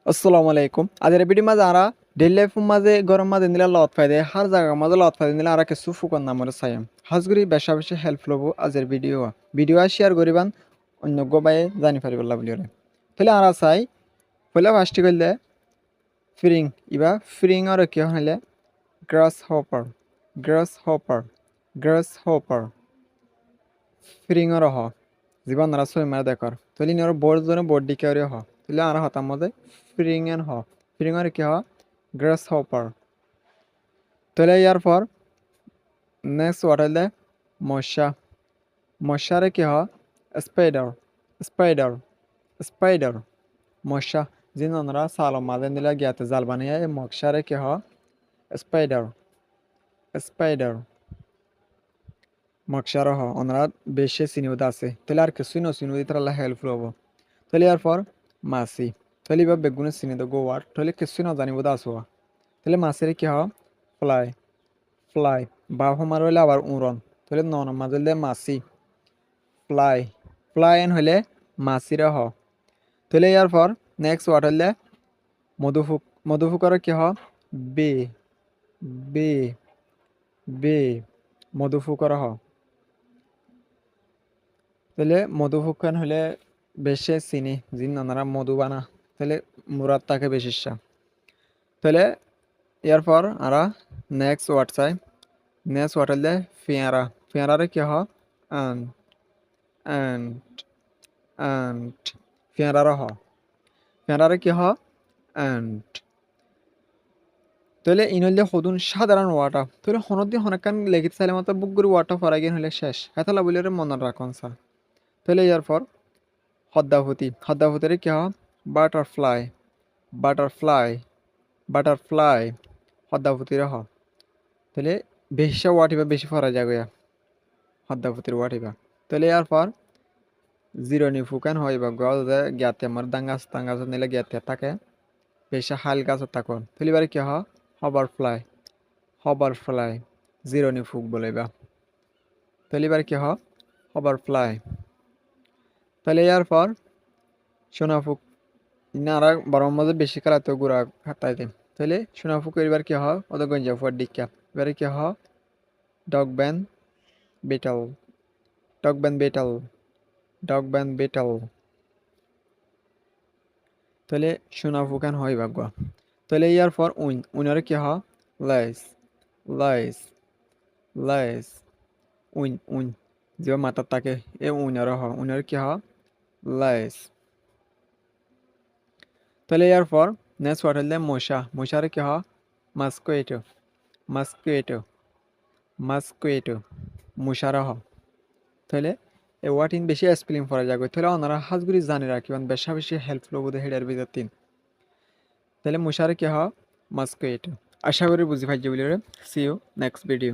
আসসালামু আলাইকুম আজের ভিডিও মাঝে আরা ডেইলি লাইফ মাঝে গরম মাঝে নিলা লত ফায়দে হার জায়গা মাঝে লত ফায়দে নিলা আরা কিছু ফুকন নামর সাইম হাজগুরি বেশা বেশি হেল্প লবো আজের ভিডিও শেয়ার করিবান অন্য গোবাই জানি পারিবল্লা বলি ওরে তাহলে আরা চাই পয়লা ফার্স্ট করলে ফ্রিং ইবা ফ্রিং আর কি হলে গ্রাস হপার গ্রাস হপার গ্রাস হপার ফ্রিং আর হ জীবন আরা ছয় মারা দেখার তাহলে নিয়র বোর্ড জনে বোর্ড দিকে হ তাহলে আরা হতার মধ্যে ফ্রিং এন হ ফ্রিং আর কি হ গ্রাস হপার তাহলে ইয়ার পর নেক্সট ওয়াট হলে মশা মশারে কি হয় স্পাইডার স্পাইডার স্পাইডার মশা যিনি ওনারা সালম মাঝে নিলে গিয়াতে জাল বানিয়ে এই মশারে কি হয় স্পাইডার স্পাইডার মশার হ ওনারা বেশি সিনিউদ আছে তাহলে আর কিছু নসিনুদি তারা হেল্পফুল হবো তাহলে ইয়ার পর মাছি তাহলে এবার বেগুনের চিনি তো গোয়ার তাহলে কিছু না জানিব আসো তাহলে মাছের কি হয় ফ্লাই ফ্লাই বা সমার হইলে আবার উড়ন তাহলে নন মাঝে হইলে মাছি ফ্লাই ফ্লাই এন হইলে মাছিরা হ তাহলে ইয়ার পর নেক্সট ওয়ার্ড হইলে মধুফুক মধুফুকর কি হ বে বে বে মধুফুকর হ তাহলে মধুফুকান হইলে বেশি চিনি যিন নানারা মধু বানা তাহলে মুরাদ তাকে বেশি তাহলে ইয়ার পর আরা নেক্সট ওয়ার্ড চাই নেক্সট ওয়ার্ড হইলে ফিয়ারা ফিয়ারারে কি হ আন অ্যান্ড অ্যান্ড ফিয়ারার হ ফিয়ারারে কি হ অ্যান্ড তাহলে ইনহলে সদুন সাধারণ ওয়াটা তাহলে হনদি হনকান লেগিত চাইলে মতো বুকগুরি ওয়াটা ফরাই গিয়ে হলে শেষ হেতালা বলে মনে রাখন সা তাহলে ইয়ার পর হদ্দাভূতি হদ্দাভূতিরে কি হ বাটারফ্লাই বাটারফ্লাই বাটারফ্লাই হদ্দাভূতিরে হ তাহলে বেশি ওয়াটিবা বেশি ফরা যাগয়া হদ্দাভূতির ওয়াটিবা তাহলে ইয়ার পর জিরোনি ফুকান হয় বা জ্ঞাতে আমার দাঙ্গাস টাঙ্গাস নিলে জ্ঞাতে থাকে বেশি হাল গাছ থাকুন তাহলে এবারে কি হ হবারফ্লাই হবারফ্লাই জিরোনি ফুক বলেবা তাহলে এবারে কি হ হবারফ্লাই তাহলে ইয়ার পর সোনাফুক ইনারা বরং মধ্যে বেশি খেলাতে গুড়া হাতাই দিন তাহলে সোনাফুক এবার কি হ ওদের গঞ্জা ফুয়ার ডিকা এবারে কি হ ডগ ব্যান বেটাল ডগ ব্যান বেটাল ডগ ব্যান বেটাল তাহলে সোনাফুকান হয় ভাগ্য তাহলে ইয়ার পর উইনারে কি হ লাইস লাইস লাইস উইন যে মাথার তাকে এ উইনার কি হ লাইস তাহলে ইয়ার পর নেক্সট ওয়ার্ড হলে মশারে কি হ মাস্কুয়েটো মাস্কুয়েটো মাস্কুয়েটো মশারা হ তাহলে এ ওয়ার্ড ইন বেশি স্পেলিং করা যাবে তাহলে ওনারা হাজগুড়ি জানি রাখিবেন বেশা বেশি হেল্পফুল বোধ হেডার ভিতর তিন তাহলে মশারে কি হ মাস্কুয়েটো আশা করি বুঝি পাইছি বলে সি ইউ নেক্সট ভিডিও